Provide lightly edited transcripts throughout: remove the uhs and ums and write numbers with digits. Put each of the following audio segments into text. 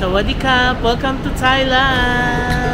Sawadee Krap! Welcome to Thailand!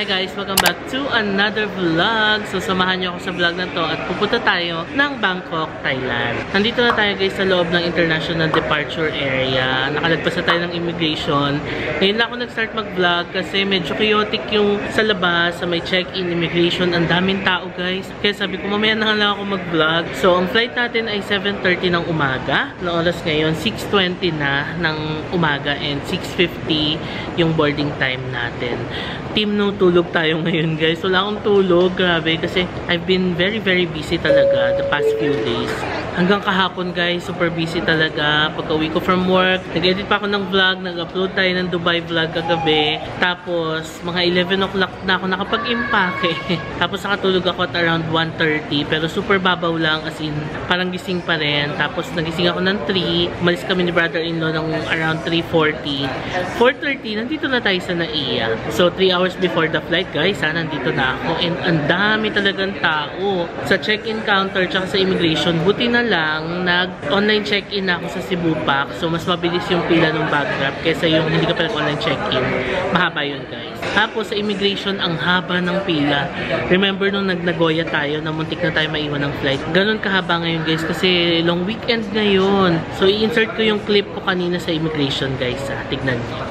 Hi guys! Welcome back to another vlog. So, samahan niyo ako sa vlog na to at pupunta tayo ng Bangkok, Thailand. Nandito na tayo guys sa loob ng International Departure Area. Nakalagpas na tayo ng immigration. Ngayon lang ako nag-start mag-vlog kasi medyo chaotic yung sa labas, sa may check-in, immigration. Ang daming tao guys. Kaya sabi ko mamaya na lang ako mag-vlog. So, ang flight natin ay 7:30 ng umaga. Na oras ngayon, 6:20 na ng umaga and 6:50 yung boarding time natin. Team no tulog tayo ngayon guys. Wala akong tulog. Grabe kasi I've been very busy talaga the past few days. Hanggang kahapon guys, super busy talaga. Pagka-uwi ko from work, nag-edit pa ako ng vlog. Nag-upload tayo ng Dubai vlog kagabi. Tapos mga 11 o'clock na ako nakapag-impake. Tapos nakatulog ako at around 1:30. Pero super babaw lang, as in parang gising pa rin. Tapos nagising ako ng 3. Umalis kami ni brother-in-law ng around 3:40. 4:30, nandito na tayo sa NAIA. So 3 hours before the flight guys, nandito na ako. And ang dami talagang tao. Sa check-in counter tsaka sa immigration, buti na lang nag-online check-in ako sa Cebu Pack. So mas mabilis yung pila ng bag grab kaysa yung hindi ka pa nag-online check-in. Mahaba yun guys. Tapos sa immigration, ang haba ng pila. Remember nung nag-Nagoya tayo na muntik na tayo maiwan ng flight. Ganon kahaba ngayon guys kasi long weekend ngayon. So i-insert ko yung clip ko kanina sa immigration guys. Tignan niyo.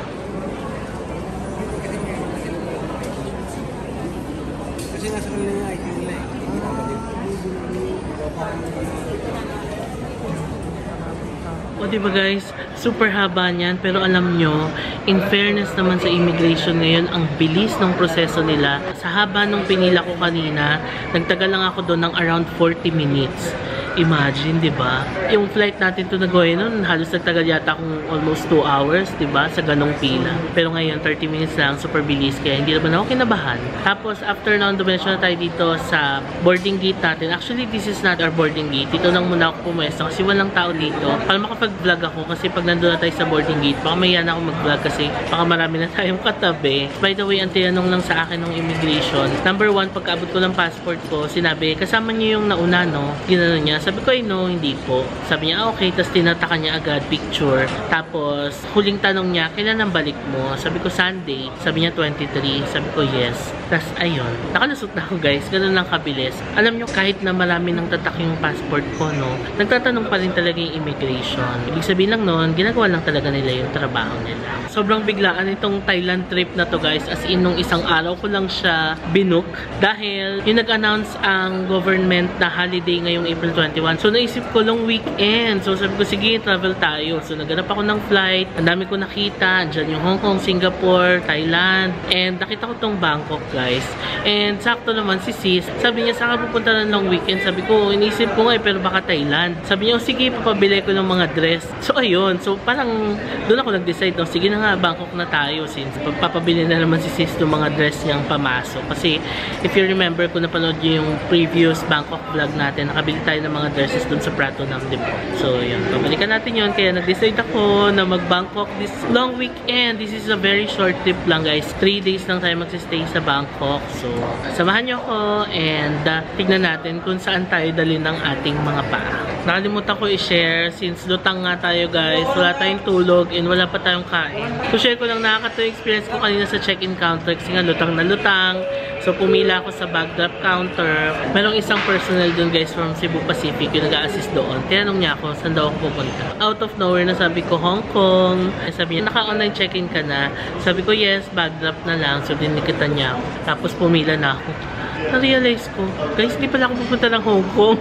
O diba guys, super haba niyan, pero alam nyo, in fairness naman sa immigration ngayon, ang bilis ng proseso nila. Sa haba nung pinila ko kanina, nagtagal lang ako doon ng around 40 minutes. Imagine, di ba? Yung flight natin to Nagoya noon, halos nagtagal yata akong almost 2 hours, di ba? Sa ganong pila. Pero ngayon, 30 minutes lang, super bilis, kaya hindi naman ako kinabahan. Tapos, after na, dumiretso na tayo dito sa boarding gate natin. Actually, this is not our boarding gate. Dito lang muna ako pumwesto kasi walang tao dito. Para makapag-vlog ako, kasi pag nandun na tayo sa boarding gate, baka mayan ako mag-vlog kasi baka marami na tayong katabi. By the way, ang tinanong lang sa akin ng immigration, number 1, pagkaabot ko ng passport ko, sinabi, kasama niyo yung nauna, no? Ginano niya. Sabi ko, no, hindi po. Sabi niya, okay. Tapos tinataka niya agad, picture. Tapos, huling tanong niya, kailan ang balik mo? Sabi ko, Sunday. Sabi niya, 23. Sabi ko, yes. Tapos, ayun. Nakalusot na ako, guys. Ganun lang kabilis. Alam niyo, kahit na marami nang tatak yung passport ko, no, nagtatanong pa rin talaga yung immigration. Ibig sabihin lang noon, ginagawa lang talaga nila yung trabaho nila. Sobrang biglaan itong Thailand trip na to, guys. As in, nung isang araw ko lang siya binook. Dahil, yung nag-announce ang government na holiday ngayong April 21. So, naisip ko long weekend. So, sabi ko, sige, travel tayo. So, naghanap ako ng flight. Ang dami ko nakita. Andyan yung Hong Kong, Singapore, Thailand. And nakita ko tong Bangkok, guys. And sakto naman si sis. Sabi niya, saan ka pupunta ng long weekend? Sabi ko, inisip ko nga pero baka Thailand. Sabi niya, sige, papabili ko ng mga dress. So, ayun. So, parang doon ako nag-decide. No? Sige na nga, Bangkok na tayo. Since papabili na naman si sis ng mga dress niyang pamasok. Kasi, if you remember, kung napanood niyo yung previous Bangkok vlog natin, nakabili tayo ng mga dresses dun sa Prato ng Depot. So, yun. Pabalikan natin yun. Kaya nag-decide ako na mag-Bangkok this long weekend. This is a very short trip lang, guys. 3 days lang tayo magsistay sa Bangkok. So, samahan nyo ako and tignan natin kung saan tayo dalhin ng ating mga paa. Nakalimutan ko i-share since lutang nga tayo, guys. Wala tayong tulog and wala pa tayong kain. So, share ko lang nakakatawa yung experience ko kanina sa check-in counter kasi nga lutang na lutang. So, pumila ako sa bag drop counter. Merong isang personnel dun, guys, from Cebu Pacific yung nag-a-assist doon. Tinanong niya ako, saan daw ako pupunta? Out of nowhere na sabi ko, Hong Kong. Sabi niya, naka-online check-in ka na? Sabi ko, yes, bag drop na lang. So, dinikitan niya ako. Tapos, pumila na ako. Na-realize ko, guys, hindi pala ako pupunta ng Hong Kong.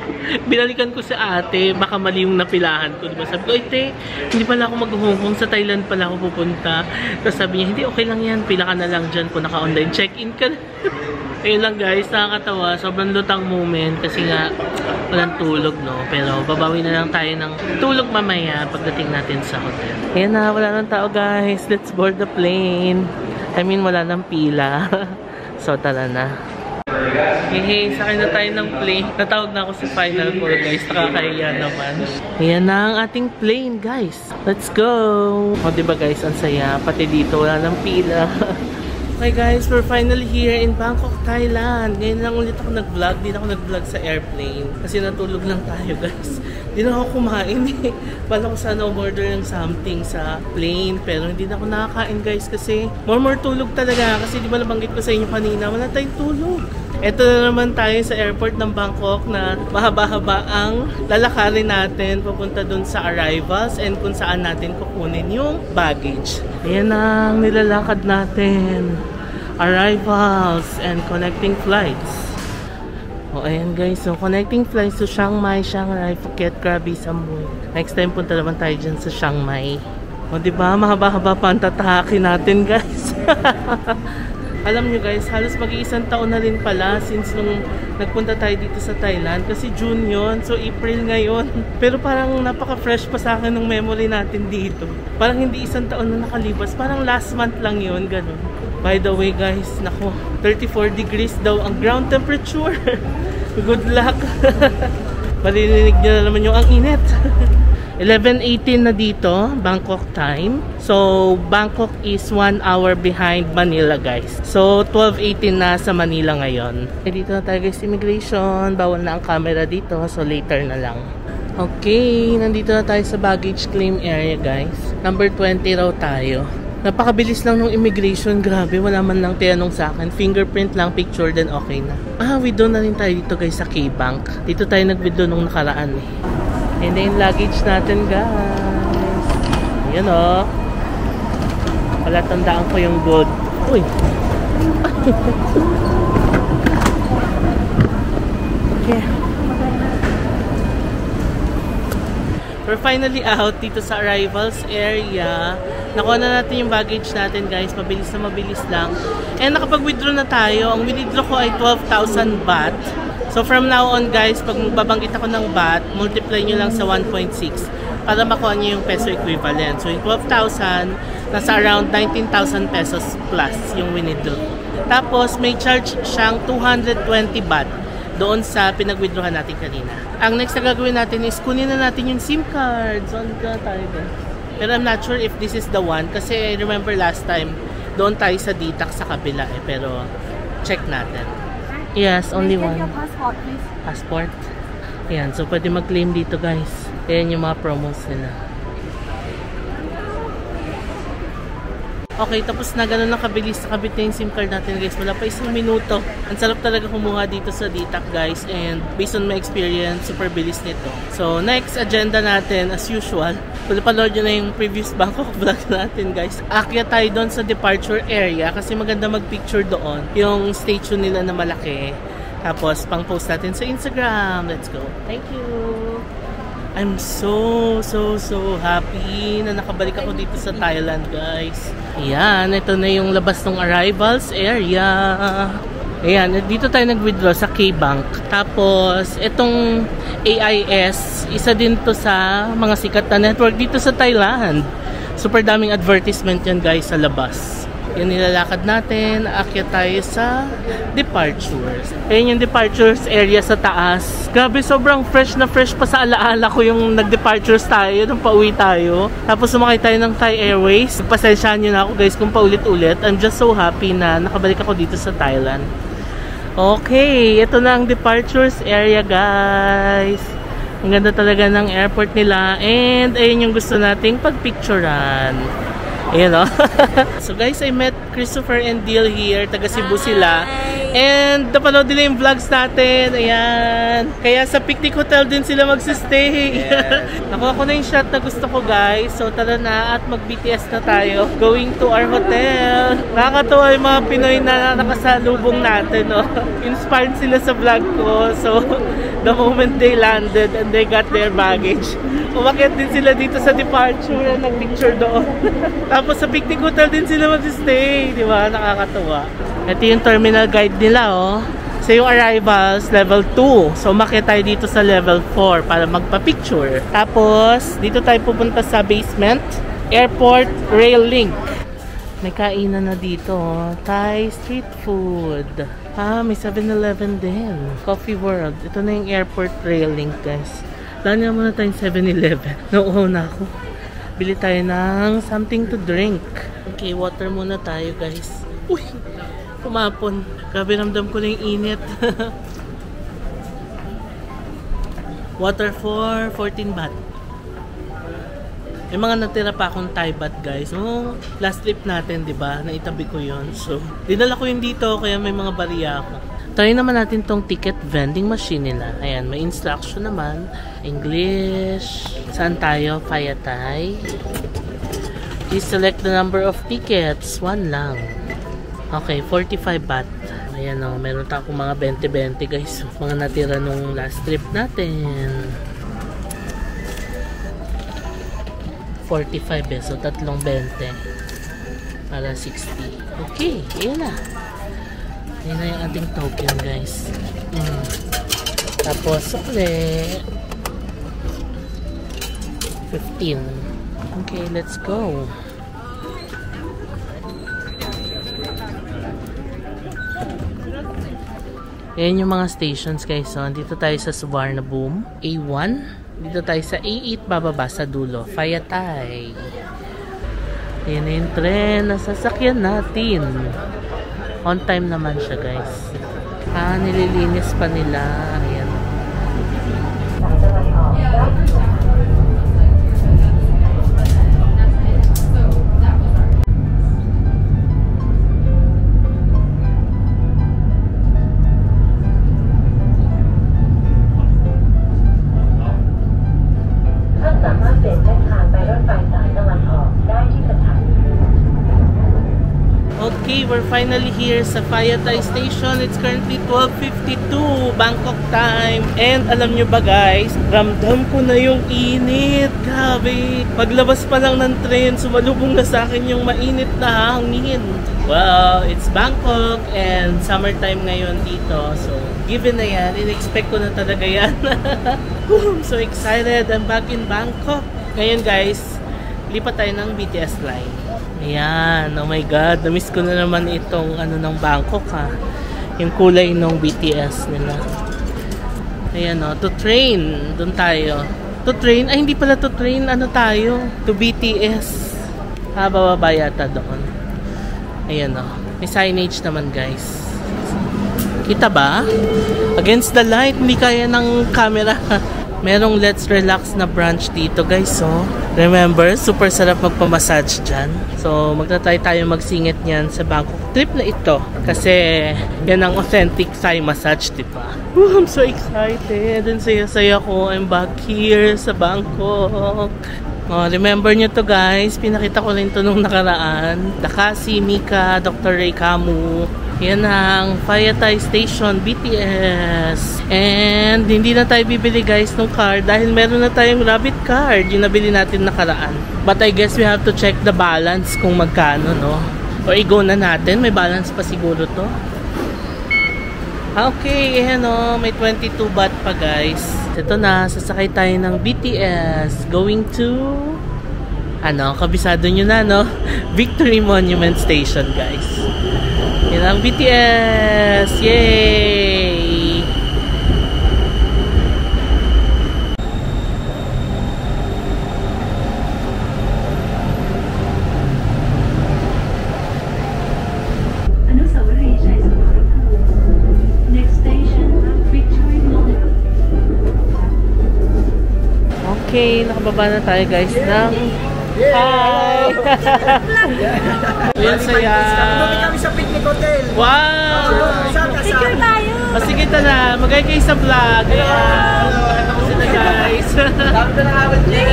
Binalikan ko sa ate, baka mali yung napilahan ko. Diba? Sabi ko, ite, hindi pala ako mag-Hong Kong. Sa Thailand pala ako pupunta. Tapos sabi niya, hindi, okay lang yan. Pila ka na lang dyan kung naka-online check-in ka. Ayun lang guys, nakakatawa. Sobrang lutang moment kasi nga walang tulog, no? Pero babawi na lang tayo ng tulog mamaya pagdating natin sa hotel. Ayan na, wala nang tao guys. Let's board the plane. I mean, wala nang pila. So, tara na. Hey, sakay na tayo ng plane. Natawag na ako sa final call guys. Nakakahiya naman. Ayan na ang ating plane guys. Let's go! O diba guys, ang saya. Pati dito wala nang pila. Okay guys, we're finally here in Bangkok, Thailand. Ngayon lang ulit ako nag-vlog. Di na ako nag-vlog sa airplane. Kasi natulog lang tayo guys. Di na ako kumain eh. Bala ko sana umorder ng something sa plane. Pero hindi na ako nakakain guys kasi more tulog talaga. Kasi di ba nabanggit ko sa inyo kanina, wala tayong tulog. Ito na naman tayo sa airport ng Bangkok na mahaba-haba ang lalakarin natin papunta dun sa arrivals and kung saan natin kukunin yung baggage. Ayan ang nilalakad natin. Arrivals and connecting flights. O ayan guys, so connecting flights to Chiang Mai, Shanghai, Phuket, Krabi, Samui. Next time punta naman tayo dyan sa Chiang Mai. O diba, mahaba-haba pa ang tatahakin natin guys. Alam nyo guys, halos mag-iisang taon na rin pala since nung nagpunta tayo dito sa Thailand. Kasi June yon, so April ngayon. Pero parang napaka-fresh pa sa akin ng memory natin dito. Parang hindi isang taon na nakalipas, parang last month lang yon, ganun. By the way guys, nako, 34 degrees daw ang ground temperature. Good luck. Maririnig nyo na naman yung ang init. 11:18 na dito, Bangkok time. So, Bangkok is 1 hour behind Manila, guys. So, 12:18 na sa Manila ngayon. Dito na tayo, guys, immigration. Bawal na ang camera dito, so later na lang. Okay, nandito na tayo sa baggage claim area, guys. Number 20 raw tayo. Napakabilis lang ng immigration, grabe. Wala man lang tinanong sa akin. Fingerprint lang, picture, then okay na. Withdraw na rin tayo dito, guys, sa K-Bank. Dito tayo nag-withdraw nung nakaraan, eh. And then luggage natin guys. Ayan o. Palatandaan ko yung gold. Uy. Okay. We're finally out dito sa arrivals area. Nakuha na natin yung baggage natin guys. Mabilis na mabilis lang. And nakapag-withdraw na tayo. Ang withdraw ko ay 12,000 baht. So from now on guys, pag magbabanggit ako ng baht, multiply nyo lang sa 1.6 para makuha nyo yung peso equivalent. So yung 12,000, nasa around 19,000 pesos plus yung withdraw. Tapos may charge siyang 220 baht doon sa pinag-withdrawhan natin kanina. Ang next na gagawin natin is kunin na natin yung SIM card. So ano na tayo doon? Pero I'm not sure if this is the one kasi I remember last time doon tayo sa DTAC sa kabila eh. Pero check natin. Yes, only one. Passport, please. Passport. Ayan, so pwede mag-claim dito guys. Ayan yung mga promos nila. Okay, tapos na gano'n lang kabilis nakabit na yung SIM card natin guys. Wala pa isang minuto. Ang sarap talaga kumuha dito sa DTAC guys. And based on my experience, super bilis nito. So next agenda natin as usual. Panood nyo na yung previous Bangkok vlog natin guys. Akyat tayo doon sa departure area kasi maganda mag-picture doon. Yung station nila na malaki. Tapos pang-post natin sa Instagram. Let's go. Thank you. I'm so happy na nakabalik ako dito sa Thailand guys. Ayan, ito na yung labas ng arrivals area. Ayan, dito tayo nag-withdraw sa K-Bank. Tapos, itong AIS, isa din to sa mga sikat na network dito sa Thailand. Super daming advertisement yan guys sa labas. Yan nilalakad natin, aakyat tayo sa departures. Ayan yung departures area sa taas. Grabe, sobrang fresh na fresh pa sa alaala ko yung nag-departures tayo, nung pauwi tayo. Tapos sumakay tayo ng Thai Airways. Pasensyahan nyo na ako guys kung paulit-ulit. I'm just so happy na nakabalik ako dito sa Thailand. Okay, ito na ang departures area guys. Ang ganda talaga ng airport nila. And ayun yung gusto nating pagpicturean. Ayan o. So guys, I met Christopher and Deal here. Taga Cebu sila. And napanood nila yung vlogs natin. Ayan. Kaya sa picnic hotel din sila magsistay. Yeah. Nakuha ko na yung shot na gusto ko guys. So tara na at mag-BTS na tayo. Going to our hotel. Nakakatawa yung mga Pinoy na nakasalubong natin. No? Inspired sila sa vlog ko. So the moment they landed and they got their baggage, umakyat din sila dito sa departure and nag-picture doon. Tapos sa picnic hotel din sila mag-stay. Di ba? Nakakatawa. Ito yung terminal guide nila, oh. So yung arrivals, level 2. So umakyat tayo dito sa level 4 para magpa-picture. Tapos, dito tayo pupunta sa basement. Airport Rail Link. May kainan na dito. Thai street food. May 7-Eleven din. Coffee World. Ito na yung Airport Rail Link, guys. Dahil na muna tayong 7-Eleven. Nauuhaw na ako. Bili tayo ng something to drink. Okay, water muna tayo, guys. Uy! Kumapon. Grabe, ramdam ko na yung init. Water for 14 baht. May mga natira pa akong Thai baht, guys. No, last trip natin, di ba? Naitabi ko yon. So, dinala ko yun dito, kaya may mga bariya ako. Try naman natin tong ticket vending machine nila. Ayan, may instruction naman. English. Saan tayo? Phaya Thai. Please select the number of tickets. 1 lang. Okay, 45 baht. Ayan o, meron akong mga 20-20, guys. Mga natira nung last trip natin. 45 peso, tatlong 20 para 60. Okay, yun na. Yun na yung ating token, guys. Tapos, sukle 15. Okay, let's go. Ayan yung mga stations, guys. So, dito tayo sa Suvarnabhumi A1. Dito tayo sa A8, bababa sa dulo. Phaya Thai. Ayan na yung tren na sasakyan natin. On time naman siya, guys. Nililinis pa nila. Ayan. Okay, we're finally here sa Phaya Thai Station. It's currently 12:52 Bangkok time. And alam nyo ba, guys, ramdam ko na yung init. Grabe. Paglabas pa lang ng train, sumalubong na sa akin yung mainit na hangin. Well, it's Bangkok and summertime ngayon dito. So, given na yan, in-expect ko na talaga yan. I'm so excited. I'm back in Bangkok. Ngayon, guys, lipat tayo ng BTS line. Ayan, oh my god, na-miss ko na naman itong ano ng Bangkok, ha. Yung kulay ng BTS nila. Ayan, oh, to train, doon tayo. To train, ay hindi pala to train, ano tayo? To BTS. Bababa yata doon. Ayan, oh, may signage naman, guys. Kita ba? Against the light, hindi kaya ng camera. Merong Let's Relax na branch dito, guys, so remember, super sarap magpamassage dyan. So, magtatry tayo magsingit niyan sa Bangkok trip na ito. Kasi, yan ang authentic Thai massage, diba? I'm so excited. And saya-saya ko. I'm back here sa Bangkok. Oh, remember nyo to, guys. Pinakita ko rin to nung nakaraan. Dakasi, Mika, Dr. Ray Kamu. Yan ang Phaya Thai Station, BTS. And hindi na tayo bibili, guys, ng card dahil meron na tayong rabbit card yung nabili natin nakaraan. But I guess we have to check the balance kung magkano, no? Or i-go na natin. May balance pa siguro to. Okay, ayan o. May 22 baht pa, guys. Ito na, sasakay tayo ng BTS. Going to... ano, kabisado nyo na, no? Victory Monument Station, guys. Yan ang BTS! Yay! Ano sa Malaysia is next station, Victory Monument. Okay, nakababa na tayo, guys, ng... Hi! Yan saya! Kami sa picnic hotel. Wow! Picture tayo! O sige na, magay kayo sa vlog. Ayan. Sila, guys. Dami na nakawin niya.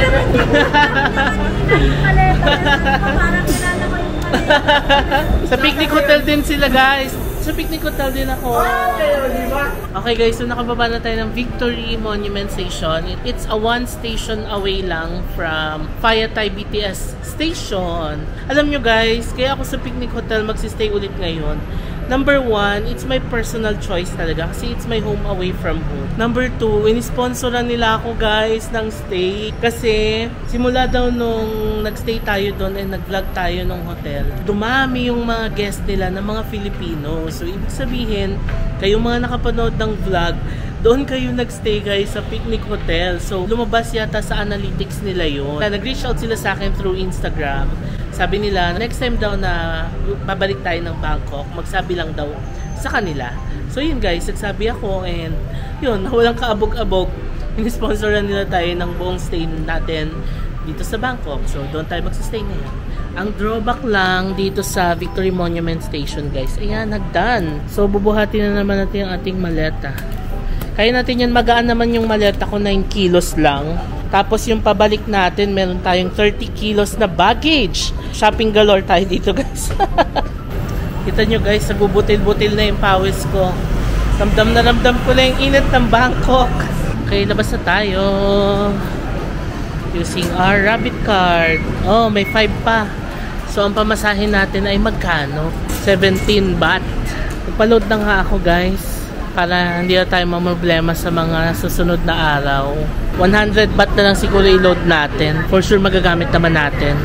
Parang kilala ko yung paleta. Sa picnic hotel din sila, guys. Sa picnic hotel din ako. Okay, guys, so nakababa na tayo ng Victory Monument Station. It's a 1 station away lang from Phaya Thai BTS Station. Alam nyo, guys, kaya ako sa picnic hotel magsistay ulit ngayon Number 1, it's my personal choice talaga kasi it's my home away from home. Number 2, in-sponsoran nila ako guys ng stay kasi simula daw nung nag-stay tayo doon and nag-vlog tayo ng hotel, dumami yung mga guest nila ng mga Filipino. So ibig sabihin, kayong mga nakapanood ng vlog, doon kayo nag-stay guys sa Picnic Hotel. So lumabas yata sa analytics nila yun. Nag-reach out sila sa akin through Instagram. Sabi nila, next time daw na babalik tayo ng Bangkok, magsabi lang daw sa kanila. So yun guys, nagsabi ako and yun, walang kaabog-abog. In-sponsoran nila tayo ng buong stay natin dito sa Bangkok. So doon tayo magsistay ngayon. Ang drawback lang dito sa Victory Monument Station guys, ayan, nagdone. So bubuhatin na naman natin ang ating maleta. Kaya natin yan, magaan naman yung maleta ko, 9 kilos lang. Tapos yung pabalik natin, meron tayong 30 kilos na baggage. Shopping galore tayo dito guys. Kita nyo guys, nagbubutil-butil na yung pawis ko. Ramdam na ramdam ko na yung init ng Bangkok. Okay, labas na tayo. Using our rabbit card. Oh, may 5 pa. So ang pamasahin natin ay magkano? 17 baht. Nagpa-load na nga ako guys, para hindi na tayo mamroblema sa mga susunod na araw. 100 baht na lang siguro i-load natin. For sure magagamit naman natin.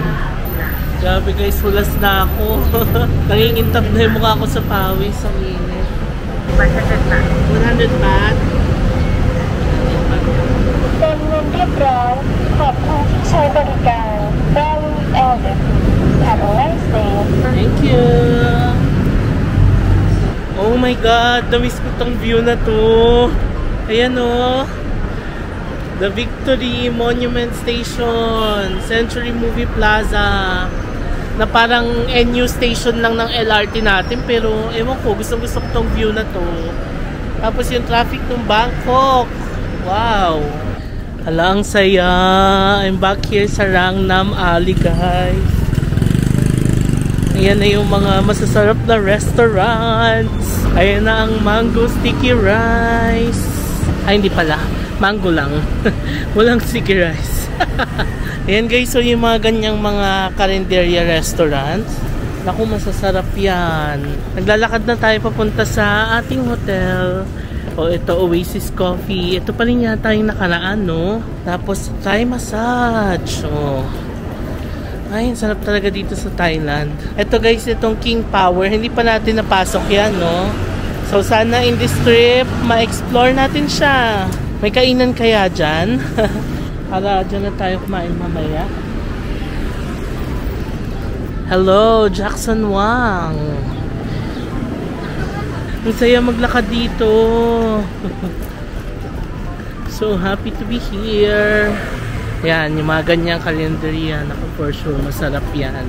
Grabe guys, hulas na ako. Nangingintab na yung mukha ko sa pawis. Ang init. 100 baht. 100 baht? เป็นเงินเรียบร้อยขอบคุณที่ใช้บริการ Value Added. Have a nice day. Thank you. Oh my God, na-miss ko tong view na to. Ayan o. The Victory Monument Station. Century Movie Plaza. Na parang NU station lang ng LRT natin. Pero ewan ko, gusto ko tong view na to. Tapos yung traffic ng Bangkok. Wow. Hala, ang saya. I'm back here sa Rangnam Alley guys. Ayan na yung mga masasarap na restaurants. Ayan na ang mango sticky rice. Ay, hindi pala. Mango lang. Walang sticky rice. Ayan guys, so yung mga ganyang mga karinderya restaurants. Naku, masasarap yan. Naglalakad na tayo papunta sa ating hotel. O, ito, Oasis Coffee. Ito pa rin yata yung nakaraan, no? Tapos, Thai massage. O. Ay, sarap talaga dito sa Thailand. Ito guys, itong King Power. Hindi pa natin napasok yan, no? So, sana in this trip, ma-explore natin siya. May kainan kaya dyan? Para dyan na tayo kumain mamaya. Hello, Jackson Wang. Ang saya maglakad dito. So happy to be here. Yan, yung mga ganyang kalendarya. Naku, for sure, masarap yan.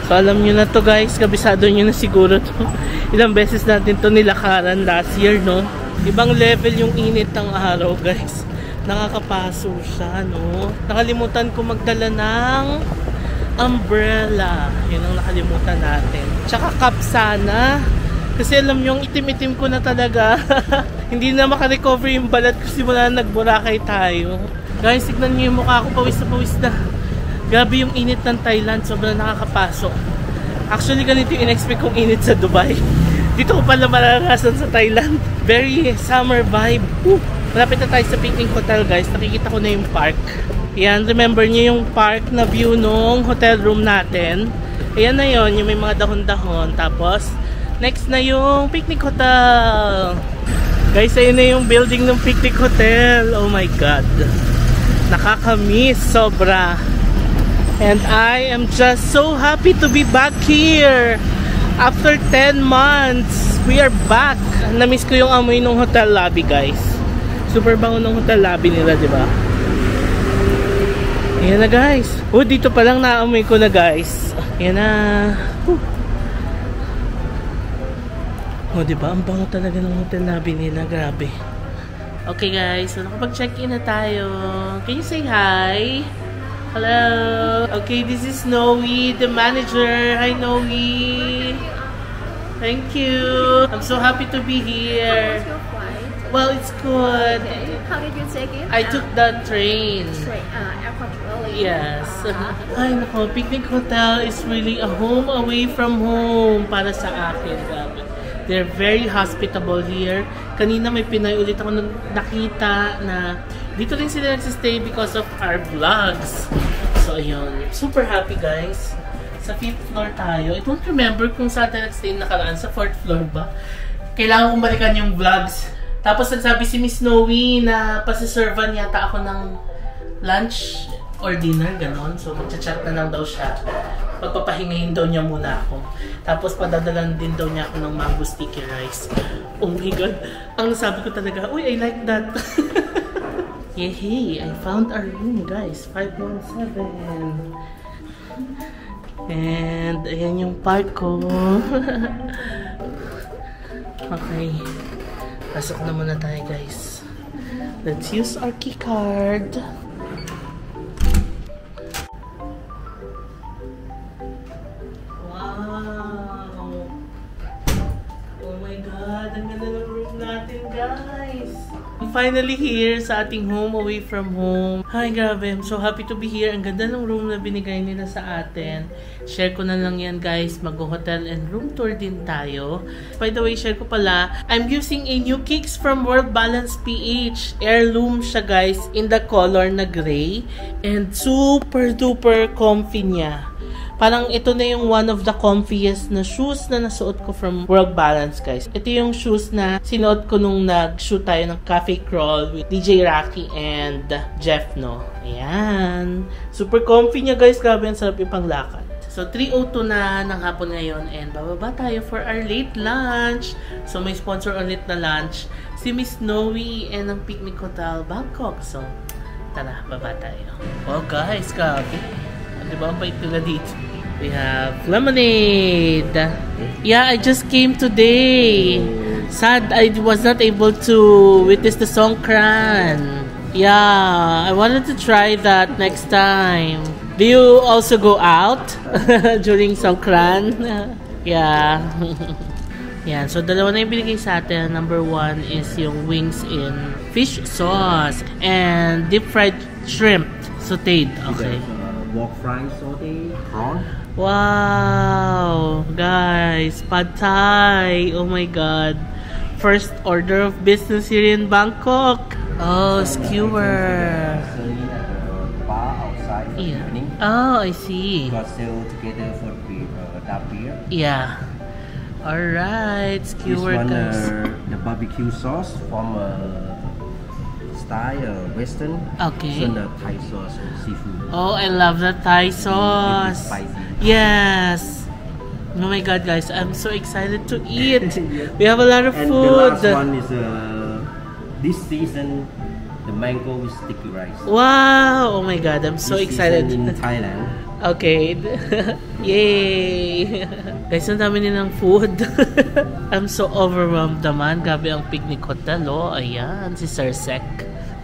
So alam nyo na to guys, kabisado nyo na siguro to. Ilang beses natin to nilakaran last year, no? Ibang level yung init ng araw guys. Nakakapaso siya, no? Nakalimutan ko magdala ng umbrella. Yun ang nakalimutan natin. Tsaka cap sana. Kasi alam nyo, itim-itim ko na talaga. Hindi na makarecover yung balat ko simula na nagburakay tayo. Guys, tignan nyo yung mukha ko, pawis na. Grabe yung init ng Thailand, sobrang nakakapasok. Actually, ganito yung in-expect kong init sa Dubai. Dito ko pala mararasan sa Thailand. Very summer vibe. Malapit na tayo sa Picnic Hotel guys. Nakikita ko na yung park. Ayan, remember nyo yung park na view nung hotel room natin. Ayan na yun, yung may mga dahon-dahon. Tapos, next na yung Picnic Hotel. Guys, ayun na yung building ng Picnic Hotel. Oh my God. Nakakamiss sobra. And I am just so happy to be back here. After 10 months, we are back. Namiss ko yung amoy ng hotel lobby, guys. Super bango ng hotel lobby nila, di ba? Ayan na, guys. Oh, dito pa lang naamoy ko na, guys. Ayan na. Oh, di ba? Ang bango talaga ng hotel lobby nila. Grabe. Okay, guys. So, nakapag-check-in na tayo. Can you say hi? Hello. Okay, this is Noe, the manager. Hi, Noe. Thank you. I'm so happy to be here. How was your flight? Well, it's good. Okay. How did you check in? I took the train. Airport early. Yes. Ay, nako, Picnic Hotel is really a home away from home para sa akin. Grabe. They're very hospitable here. Kanina may Pinoy ulit ako nakita na dito rin sila nagsistay because of our vlogs. So ayun, super happy guys. Sa 5th floor tayo. I don't remember kung saan tayo nagstay nakaraan. Sa 4th floor ba? Kailangan kong balikan yung vlogs. Tapos nagsabi si Miss Snowy na pasiservan yata ako ng lunch or dinner, ganon. So magchat-chat na lang daw siya. Pagpapahingahin daw niya muna ako. Tapos padadalan din daw niya ako ng mango sticky rice. Oh my god. Ang nasabi ko talaga, uy, I like that. Yehey, I found our room guys. 517. And ayan yung park ko. Okay. Pasok na muna tayo guys. Let's use our key card. Finally here sa ating home away from home. Hi, grabe. I'm so happy to be here. Ang ganda ng room na binigay nila sa atin. Share ko na lang yan guys. Mag-hotel and room tour din tayo. By the way, share ko pala. I'm using a new Kicks from World Balance PH. Heirloom siya guys in the color na gray. And super duper comfy niya. Parang ito na yung one of the comfiest na shoes na nasuot ko from World Balance, guys. Ito yung shoes na sinuot ko nung nag-shoot tayo ng Cafe Crawl with DJ Rocky and Jeff, no? Ayan. Super comfy niya, guys. Grabe, ang sarap yung panglakad. So, 3:02 na ng hapon ngayon and bababa tayo for our late lunch. So, may sponsor ulit na lunch. Si Miss Snowy and ang Picnic Hotel Bangkok. So, tara, baba tayo. Oh, guys, grabe. Diba ang bait nila dito? We have lemonade. Yeah, I just came today. Sad I was not able to witness the Songkran. Yeah, I wanted to try that next time. Do you also go out during Songkran? Yeah. Yan, so dalawa na yung binigay sa atin. Number 1 is yung wings in fish sauce and deep fried shrimp sauteed. Okay. Wok fry saute prawn. Wow, guys, pad thai. Oh my god. First order of business here in Bangkok. Oh, skewer. Bar outside for Yeah. evening. Oh, I see. Got sell together for that beer. Yeah. Alright, skewer This one, guys. the barbecue sauce from style Western. Okay. This one, the Thai sauce and seafood. Oh, I love the Thai sauce. Spicy. Yes. Oh my god, guys, I'm so excited to eat. We have a lot of And food. the last one is this season the mango with sticky rice. Wow! Oh my god, I'm so This excited. season in Thailand. Okay. Yay! Guys, ang dami nilang food. I'm so overwhelmed naman. Grabe ang Picnic Hotel, oh. Ayan, si Sir Sek.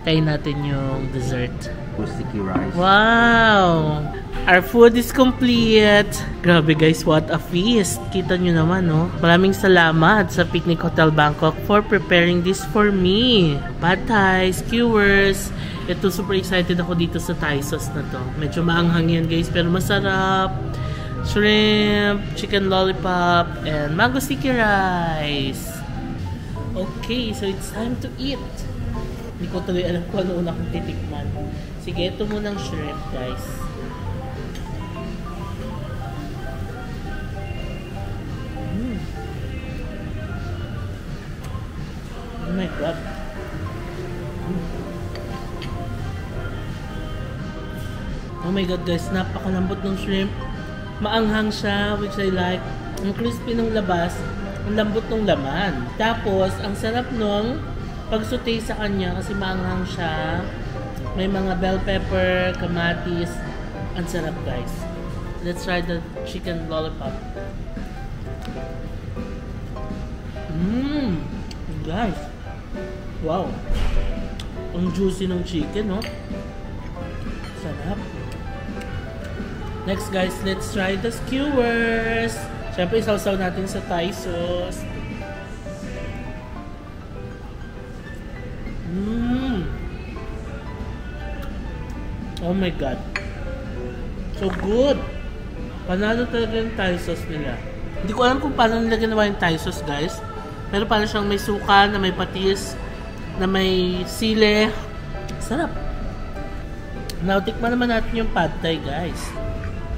Tayin natin yung dessert. With sticky rice. Wow! Our food is complete. Grabe guys, what a feast. Kita nyo naman, no? Maraming salamat sa Picnic Hotel Bangkok for preparing this for me. Pad thai, skewers. Ito, super excited ako dito sa Thai sauce na to. Medyo maanghang yan guys, pero masarap. Shrimp, chicken lollipop, and mango sticky rice. Okay, so it's time to eat. Hindi ko tuloy alam kung ano una kong titikman. Sige, ito munang shrimp, guys. Oh my god. Oh my god, guys. Napakalambot ng shrimp. Maanghang siya, which I like. Ang crispy ng labas. Ang lambot ng laman. Tapos, ang sarap nung pag-saute sa kanya kasi maanghang siya. May mga bell pepper, kamatis. Ang sarap, guys. Let's try the chicken lollipop. Guys. Wow. Ang juicy ng chicken, no? Sarap. Next, guys, let's try the skewers. Siyempre, isawsaw natin sa Thai sauce. Oh my god. So good. Panalo talaga yung Thai sauce nila. Hindi ko alam kung paano nila ginawa yung Thai sauce, guys. Pero parang siyang may suka, na may patis, na may sile. Sarap. Now, tikman naman natin yung pad thai, guys.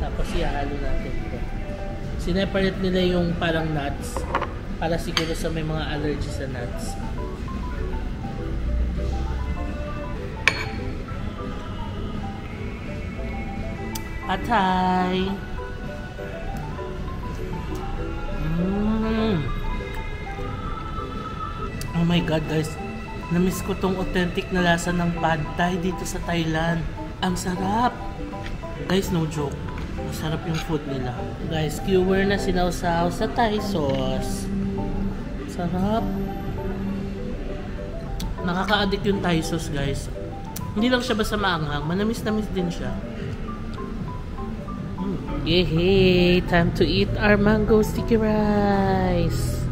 Tapos ihalo natin ito. Sineparate nila yung parang nuts. Para siguro sa may mga allergy sa nuts. Pad thai. Oh my god, guys. Na-miss ko tong authentic na lasa ng pad thai dito sa Thailand. Ang sarap. Guys, no joke. Masarap yung food nila. Guys, skewer na sinawsaw sa Thai sauce. Sarap. Nakaka-addict yung Thai sauce, guys. Hindi lang siya basta maanghang. Manamis-namis din siya. Yay! Time to eat our mango sticky rice.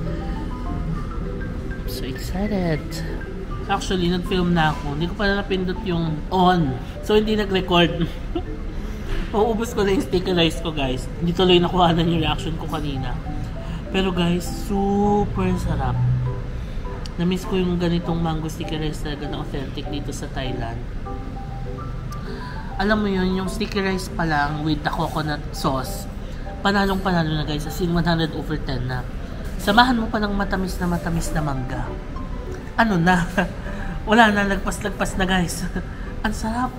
I'm so excited. Actually, nag-film na ako. Hindi ko pala napindot yung on. So, hindi nag-record. Mauubos ko na yung sticky rice ko, guys. Hindi tuloy nakuhanan yung reaction ko kanina. Pero guys, super sarap. Na-miss ko yung ganitong mango sticky rice talaga na authentic dito sa Thailand. Alam mo yun, yung sticky rice pa lang with the coconut sauce, panalong-panalo na guys, as in 100/10 na. Samahan mo pa ng matamis na mangga. Ano na? Wala na, lagpas-lagpas na guys. Ang sarap.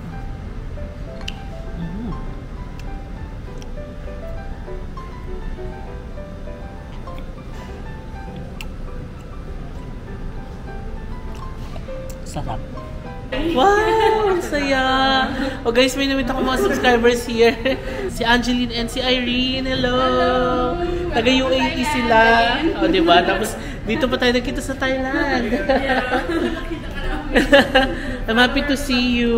Sarap. Wow! Ang saya! Oh guys, may namit ako mga subscribers here. Si Angeline and si Irene. Hello! Taga UAE sila. O, diba? Tapos, dito pa tayo nagkita sa Thailand. I'm happy to see you.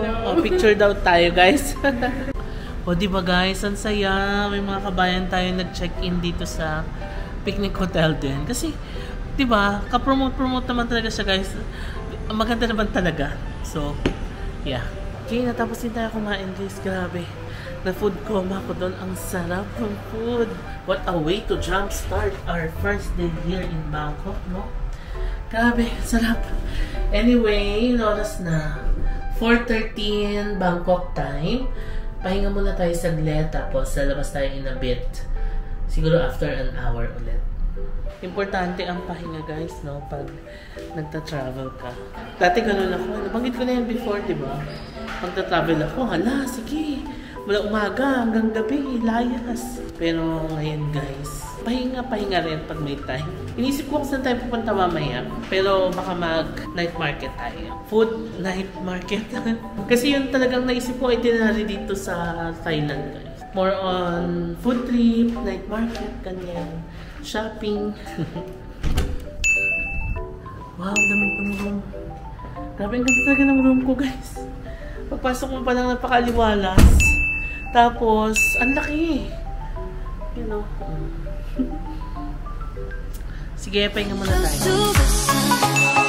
O, picture daw tayo, guys. O, diba guys? Ang saya. May mga kabayan tayo nag-check-in dito sa picnic hotel din. Kasi, diba? Ka-promote naman talaga siya, guys. Maganda naman talaga. So, yeah. Okay, natapos din tayo kumain, guys. Grabe. Na food coma ako doon. Ang sarap ng food. What a way to jumpstart our first day here in Bangkok, no? Grabe, sarap. Anyway, oras na 4:13 Bangkok time. Pahinga muna tayo saglit. Tapos, lalabas tayo in a bit. Siguro after an hour ulit. Importante ang pahinga, guys, no? Pag nagta-travel ka. Dati ganun ako. Nabanggit ko na yan before, di ba? Pagta-travel ako, hala, sige. Mula umaga hanggang gabi, layas. Pero ngayon, guys, pahinga rin pag may time. Inisip ko kung saan tayo pupunta mamaya. Pero baka mag-night market tayo. Food night market. Kasi yun talagang naisip ko itinerary dito sa Thailand, guys. More on food trip, night market, ganyan. Shopping. Wow, dami pang room. Grabe, ang ganda talaga ng room ko, guys. Pagpasok mo pa lang napakaliwalas. Tapos, ang laki. You know. Sige, pahinga muna tayo.